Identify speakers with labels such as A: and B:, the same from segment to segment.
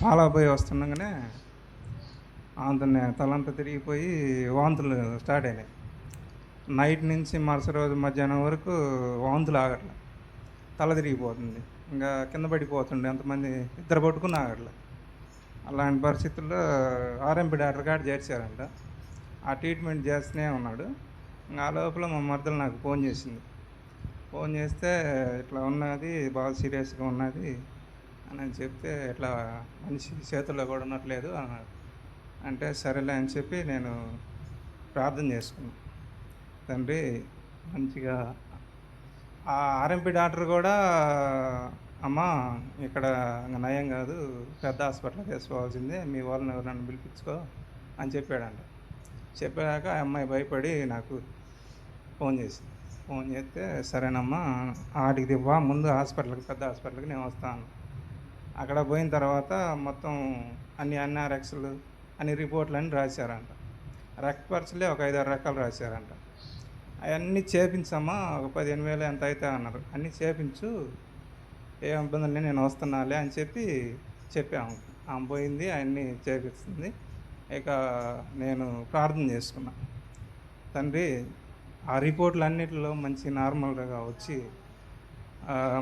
A: పాలకు పోయి వస్తుండగానే అంతనే తలంతా తిరిగిపోయి వాంతులు స్టార్ట్ అయినాయి. నైట్ నుంచి మరుసటి రోజు మధ్యాహ్నం వరకు వాంతులు ఆగట్లే. తల తిరిగిపోతుంది. ఇంకా కింద పడిపోతుండే, ఎంతమంది ఇద్దరు పట్టుకుని ఆగట్లే. అలాంటి పరిస్థితుల్లో ఆర్ఎంపీ డాక్టర్ కాడ చేర్చారంట. ఆ ట్రీట్మెంట్ చేస్తూనే ఉన్నాడు. ఇంకా ఆ లోపల మా మరదలు నాకు ఫోన్ చేసింది. ఫోన్ చేస్తే ఇట్లా ఉన్నది, బాగా సీరియస్గా ఉన్నది అని చెప్తే, ఇట్లా మనిషి చేతుల్లో కూడా ఉండట్లేదు అన్నాడు. అంటే సరేలే అని చెప్పి నేను ప్రార్థన చేసుకున్నాను. తండ్రి మంచిగా ఆ ఆర్ఎంపీ డాక్టర్ కూడా, అమ్మ ఇక్కడ ఇంక నయం కాదు, పెద్ద హాస్పిటల్కి వేసుకోవాల్సిందే, మీ వాళ్ళని ఎవరినన్ను పిలిపించుకో అని చెప్పాడంట. చెప్పాక ఆ అమ్మాయి భయపడి నాకు ఫోన్ చేసింది. ఫోన్ చేస్తే సరేనమ్మా ఆడికి దివ్వా, ముందు హాస్పిటల్కి, పెద్ద హాస్పిటల్కి నేను వస్తాను. అక్కడ పోయిన తర్వాత మొత్తం అన్ని ఎన్ఆర్ఎక్స్లు అన్ని రిపోర్ట్లు అన్నీ రాశారంట. రక్త పరీక్షలే ఒక 5-6 రకాలు రాశారంట. అవన్నీ చేపించమ్మా, ఒక 15,000 ఎంత అయితే అన్నారు. అన్నీ చేపించు, ఏం ఇబ్బందులు నేను వస్తున్నాలే అని చెప్పాము. ఆమె పోయింది, అవన్నీ చేపిస్తుంది. ఇక నేను ప్రార్థన చేసుకున్నా. తండ్రి ఆ రిపోర్ట్లు అన్నిటిలో మంచి నార్మల్గా వచ్చి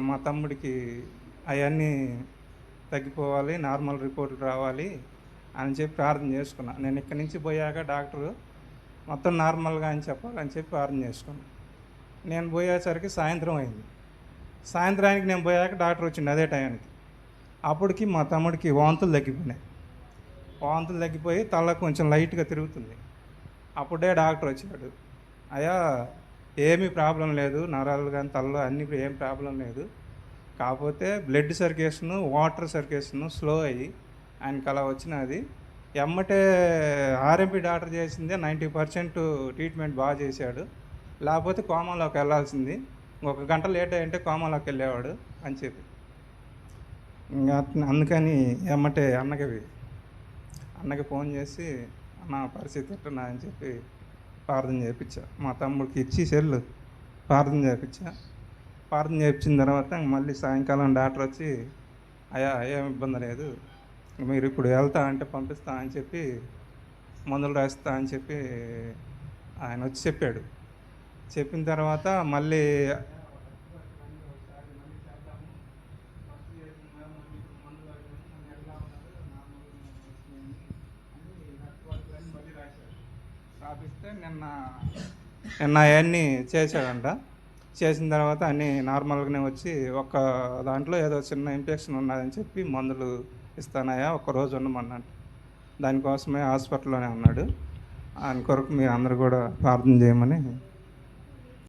A: మా తమ్ముడికి అవన్నీ తగ్గిపోవాలి, నార్మల్ రిపోర్ట్లు రావాలి అని చెప్పి ప్రార్థన చేసుకున్నా. నేను ఇక్కడి నుంచి పోయాక డాక్టరు మొత్తం నార్మల్గా అని చెప్పాలని చెప్పి ప్రార్థన చేసుకున్నాను. నేను పోయేసరికి సాయంత్రం అయింది. సాయంత్రానికి నేను పోయాక డాక్టర్ వచ్చిండు అదే టైంకి. అప్పటికి మా తమ్ముడికి వాంతులు తగ్గిపోయినాయి. వాంతులు తగ్గిపోయి తల కొంచెం లైట్గా తిరుగుతుంది. అప్పుడే డాక్టర్ వచ్చాడు. అయ్యా ఏమీ ప్రాబ్లం లేదు, నరాలు కానీ తలలో అన్ని ఏం ప్రాబ్లం లేదు, కాకపోతే blood circulation, water circulation slow అయ్యి ఆయనకి అలా వచ్చినది. ఎమ్మటే ఆర్ఎంపీ డాక్టర్ చేసిందే 90% ట్రీట్మెంట్ బాగా చేశాడు, లేకపోతే కోమాలోకి వెళ్ళాల్సింది, ఇంకొక గంట లేట్ అయ్యింటే కోమాలోకి వెళ్ళేవాడు అని చెప్పి, ఇంకా అందుకని ఎమ్మటే అన్నకి ఫోన్ చేసి నా పరిస్థితి ఎట్టున్నా అని చెప్పి ప్రార్థన చేయించా. మా తమ్ముడికి ఇచ్చి సెల్లు ప్రార్థన చేయించా. ప్రార్థన చేయించిన తర్వాత మళ్ళీ సాయంకాలం డాక్టర్ వచ్చి, అయ్యా ఏం ఇబ్బంది లేదు, మీరు ఇప్పుడు వెళ్తా అంటే పంపిస్తా అని చెప్పి, మందులు రాస్తా అని చెప్పి ఆయన వచ్చి చెప్పాడు. చెప్పిన తర్వాత మళ్ళీ రాపిస్తే నిన్న అవన్నీ చేశాడంట. చేసిన తర్వాత అన్నీ నార్మల్గానే వచ్చి, ఒక దాంట్లో ఏదో చిన్న ఇన్ఫెక్షన్ ఉన్నదని చెప్పి మందులు ఇస్తానయ్యా, ఒక్కరోజు ఉండమన్నాడు. దానికోసమే హాస్పిటల్లోనే ఉన్నాడు. ఆయన కొరకు మీరు అందరూ కూడా ప్రార్థన చేయమని